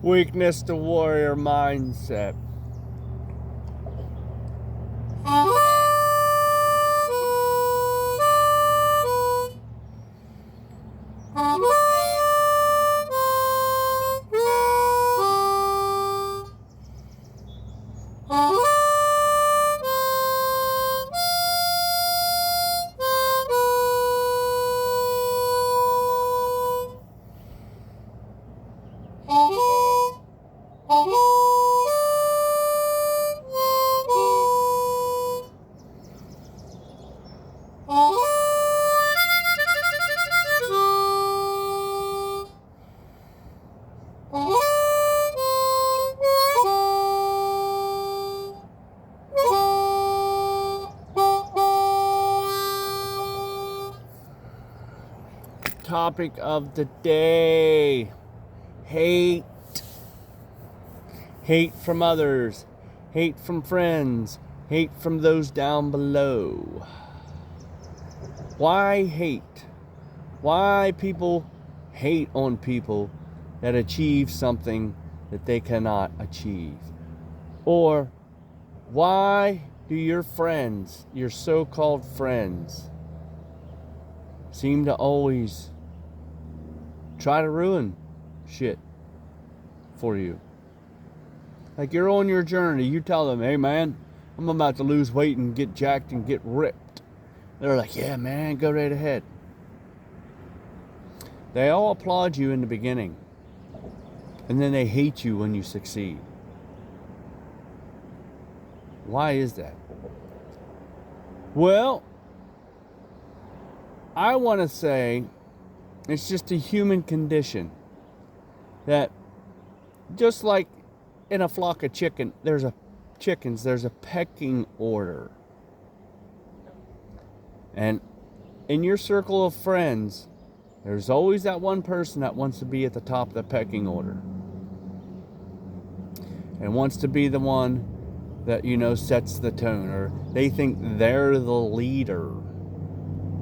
Weakness to warrior mindset. Topic of the day: hate. Hate from others, hate from friends, hate from those down below. Why hate? Why people hate on people that achieve something that they cannot achieve? Or why do your friends, your so-called friends, seem to always try to ruin shit for you? Like, you're on your journey, you tell them, hey man, I'm about to lose weight and get jacked and get ripped. They're like, yeah man, go right ahead. They all applaud you in the beginning, and then they hate you when you succeed. Why is that? Well, I want to say it's just a human condition that, just like in a flock of chickens, there's a pecking order. And in your circle of friends, there's always that one person that wants to be at the top of the pecking order. And wants to be the one that, sets the tone. Or they think they're the leader.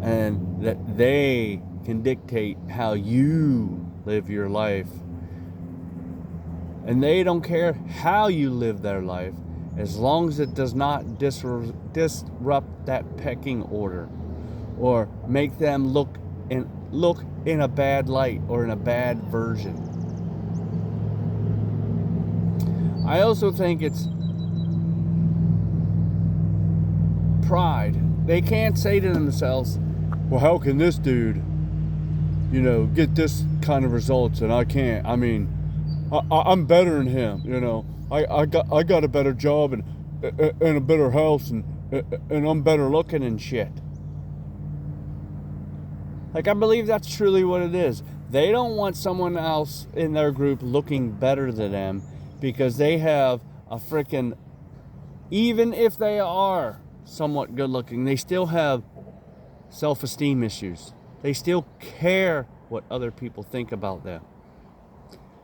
And that they can dictate how you live your life. And they don't care how you live their life, as long as it does not disrupt that pecking order, or make them look in a bad light or in a bad version. I also think it's pride. They can't say to themselves, well, how can this dude, get this kind of results and I can't? I mean, I'm better than him, I got a better job and a better house and I'm better looking and shit. Like, I believe that's truly what it is. They don't want someone else in their group looking better than them because they have a freaking, even if they are somewhat good looking, they still have self-esteem issues. They still care what other people think about them.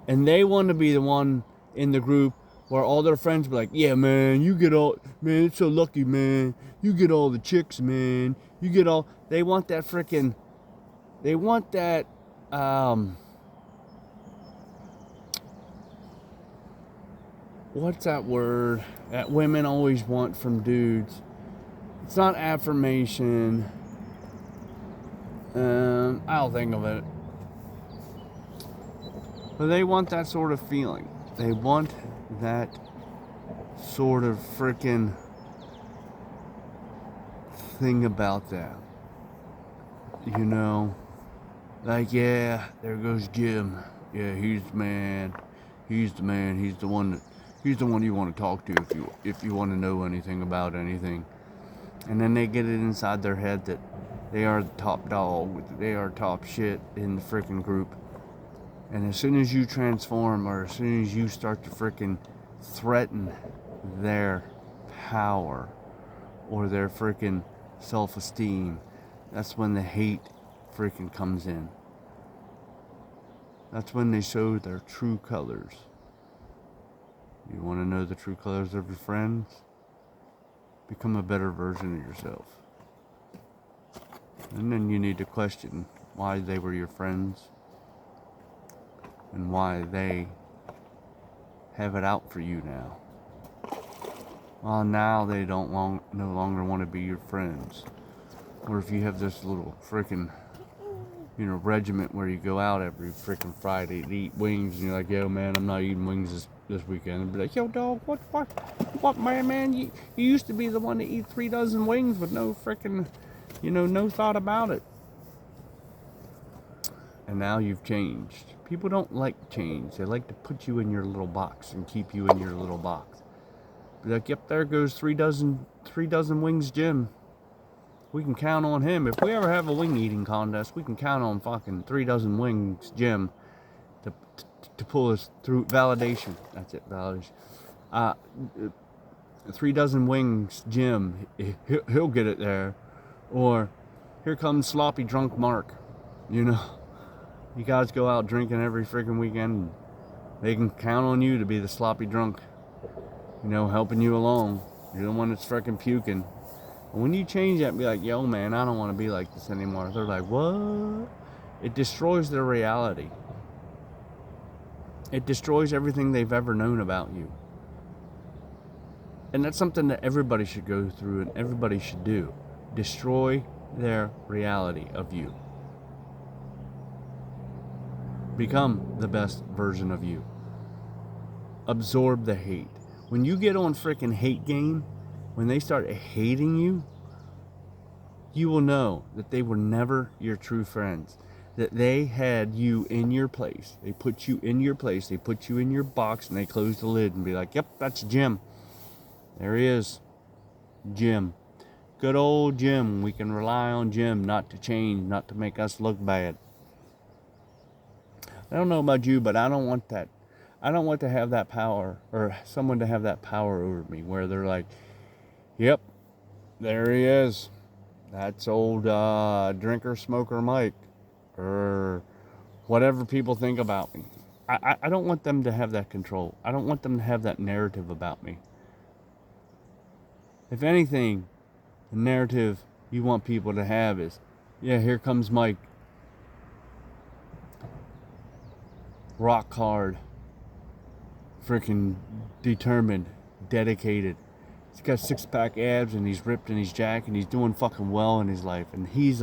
And they want to be the one in the group where all their friends be like, yeah, man, it's so lucky, man. You get all the chicks, man. They want that freaking, what's that word that women always want from dudes? It's not affirmation. I'll think of it. But they want that sort of feeling. They want that sort of freaking thing about that. Like, yeah, there goes Jim. Yeah, he's the man. He's the man. He's the one you want to talk to if you want to know anything about anything. And then they get it inside their head that they are the top dog. They are top shit in the freaking group. And as soon as you transform, or as soon as you start to freaking threaten their power or their freaking self-esteem, that's when the hate freaking comes in. That's when they show their true colors. You want to know the true colors of your friends? Become a better version of yourself. And then you need to question why they were your friends and why they have it out for you now. Well, now they no longer want to be your friends. Or if you have this little freaking, regiment where you go out every freaking Friday to eat wings, and you're like, yo, man, I'm not eating wings this weekend. And be like, yo, dog, what, man, you used to be the one to eat 3 dozen wings with no freaking, no thought about it. And now you've changed. People don't like change. They like to put you in your little box and keep you in your little box. Be like, yep, there goes 3 dozen wings Jim. We can count on him. If we ever have a wing eating contest, we can count on fucking 3 dozen wings Jim to pull us through validation. That's it, validation. 3 dozen wings Jim, he'll get it there. Or here comes sloppy drunk Mark. You guys go out drinking every freaking weekend. They can count on you to be the sloppy drunk, helping you along. You're the one that's freaking puking. And when you change that and be like, yo, man, I don't want to be like this anymore. They're like, what? It destroys their reality. It destroys everything they've ever known about you. And that's something that everybody should go through and everybody should do. Destroy their reality of you. Become the best version of you. Absorb the hate. When you get on freaking hate game, when they start hating you, you will know that they were never your true friends. That they had you in your place. They put you in your place. They put you in your box and they close the lid and be like, yep, that's Jim. There he is. Jim. Good old Jim. We can rely on Jim not to change, not to make us look bad. I don't know about you, but I don't want that. I don't want to have that power, or someone to have that power over me, where they're like, yep, there he is. That's old drinker, smoker Mike, or whatever people think about me. I don't want them to have that control. I don't want them to have that narrative about me. If anything, the narrative you want people to have is, yeah, here comes Mike. Rock hard, freaking determined, dedicated. He's got 6-pack abs and he's ripped and he's jacked and he's doing fucking well in his life. And he's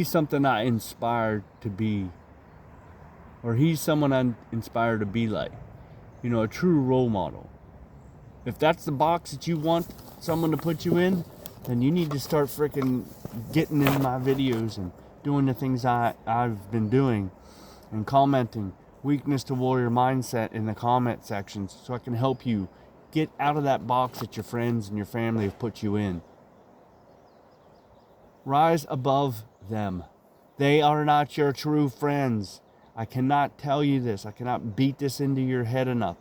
something I inspired to be, or he's someone I'm inspired to be like. A true role model. If that's the box that you want someone to put you in, then you need to start freaking getting in my videos and doing the things I've been doing and commenting weakness to warrior mindset in the comment sections so I can help you get out of that box that your friends and your family have put you in. Rise above them. They are not your true friends. I cannot tell you this. I cannot beat this into your head enough.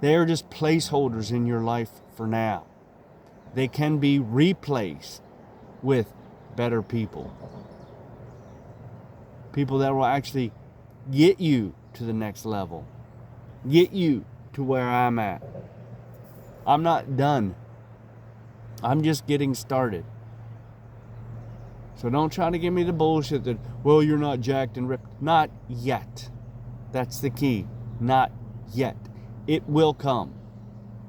They are just placeholders in your life for now. They can be replaced with better people. People that will actually get you to the next level. Get you to where I'm at. I'm not done. I'm just getting started. So don't try to give me the bullshit that, well, you're not jacked and ripped. Not yet. That's the key. Not yet. It will come.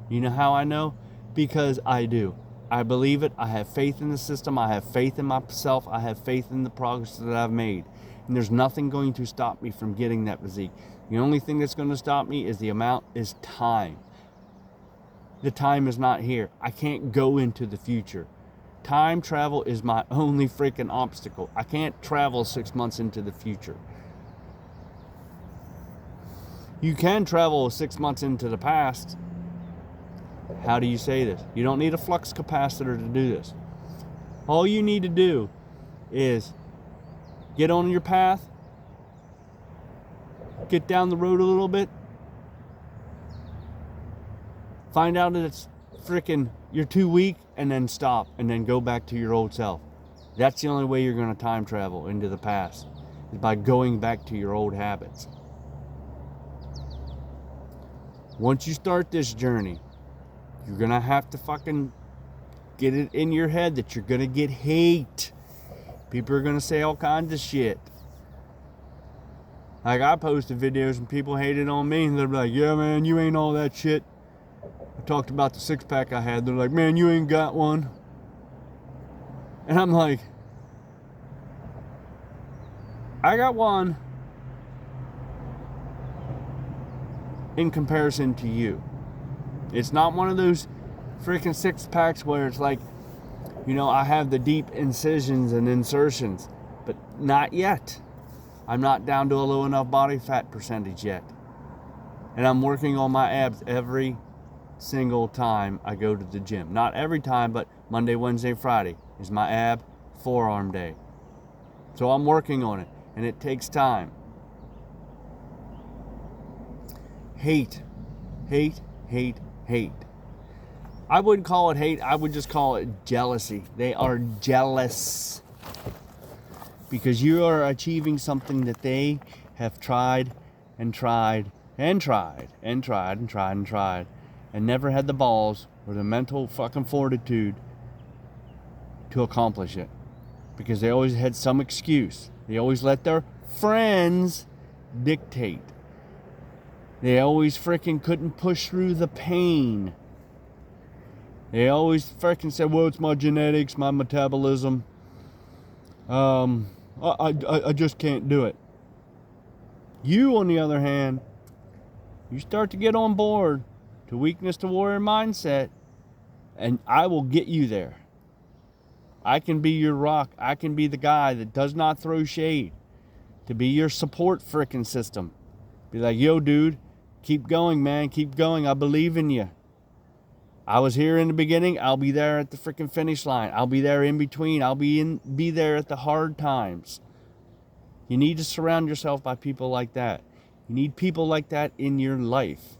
You know how I know? Because I do. I believe it. I have faith in the system. I have faith in myself. I have faith in the progress that I've made. And there's nothing going to stop me from getting that physique. The only thing that's going to stop me is time. The time is not here. I can't go into the future. Time travel is my only freaking obstacle. I can't travel 6 months into the future. You can travel 6 months into the past. How do you say this? You don't need a flux capacitor to do this. All you need to do is get on your path, get down the road a little bit, find out that it's freaking you're too weak, and then stop, and then go back to your old self. That's the only way you're going to time travel into the past, is by going back to your old habits. Once you start this journey, you're going to have to fucking get it in your head that you're going to get hate. People are going to say all kinds of shit. Like, I posted videos and people hated on me, and they're like, yeah, man, you ain't all that shit. I talked about the six-pack I had. They're like, man, you ain't got one. And I'm like, I got one in comparison to you. It's not one of those freaking six-packs where it's like, you know, I have the deep incisions and insertions, but not yet. I'm not down to a low enough body fat percentage yet. And I'm working on my abs every single time I go to the gym. Not every time, but Monday, Wednesday, Friday is my ab forearm day. So I'm working on it, and it takes time. Hate. I wouldn't call it hate. I would just call it jealousy. They are jealous because you are achieving something that they have tried and tried and tried and tried and tried and tried and never had the balls or the mental fucking fortitude to accomplish it, because they always had some excuse. They always let their friends dictate. They always freaking couldn't push through the pain. They always freaking said, well, it's my genetics, my metabolism. I just can't do it. You, on the other hand, you start to get on board to weakness to warrior mindset, and I will get you there. I can be your rock. I can be the guy that does not throw shade, to be your support freaking system. Be like, yo, dude, keep going, man. Keep going. I believe in you. I was here in the beginning. I'll be there at the freaking finish line. I'll be there in between. I'll be there at the hard times. You need to surround yourself by people like that. You need people like that in your life.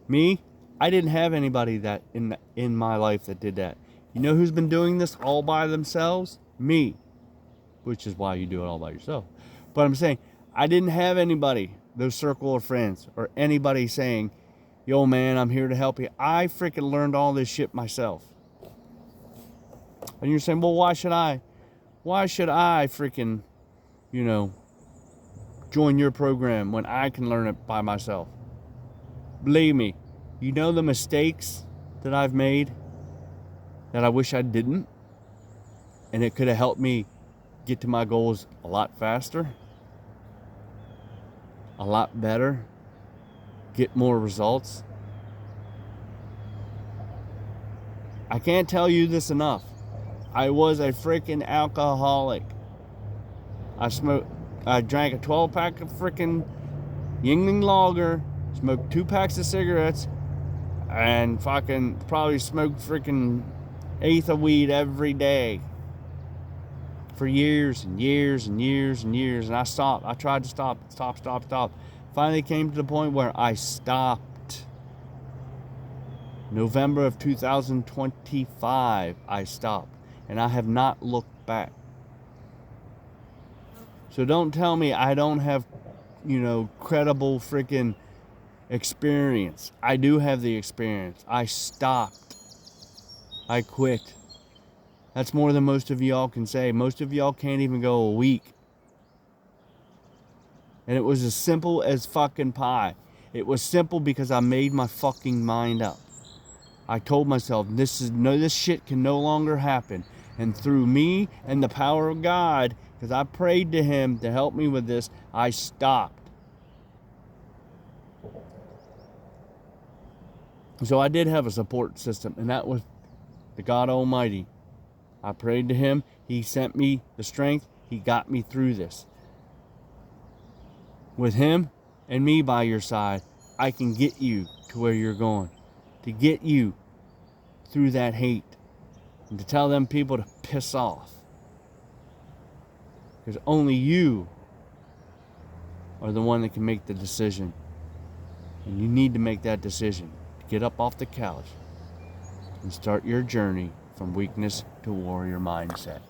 Me, I didn't have anybody that in my life that did that. You know who's been doing this all by themselves? Me. Which is why you do it all by yourself. But I'm saying, I didn't have anybody, those circle of friends, or anybody saying, yo, man, I'm here to help you. I freaking learned all this shit myself. And you're saying, well, why should I freaking, join your program when I can learn it by myself? Believe me, you know the mistakes that I've made that I wish I didn't, and it could have helped me get to my goals a lot faster, a lot better, get more results. I can't tell you this enough. I was a freaking alcoholic. I drank a 12-pack of freaking Yuengling Lager, smoked 2 packs of cigarettes, and fucking probably smoked freaking 1/8 of weed every day for years and years and years and years. And I stopped. I tried to stop. Finally came to the point where I stopped. November of 2025, I stopped. And I have not looked back. So don't tell me I don't have, credible freaking experience. I do have the experience. I stopped. I quit. That's more than most of y'all can say. Most of y'all can't even go a week. And it was as simple as fucking pie. It was simple because I made my fucking mind up. I told myself, this shit can no longer happen. And through me and the power of God, because I prayed to Him to help me with this, I stopped. So I did have a support system, and that was the God Almighty. I prayed to Him. He sent me the strength. He got me through this. With Him and me by your side, I can get you to where you're going. To get you through that hate. And to tell them people to piss off. Because only you are the one that can make the decision. And you need to make that decision. To get up off the couch and start your journey from weakness to warrior mindset.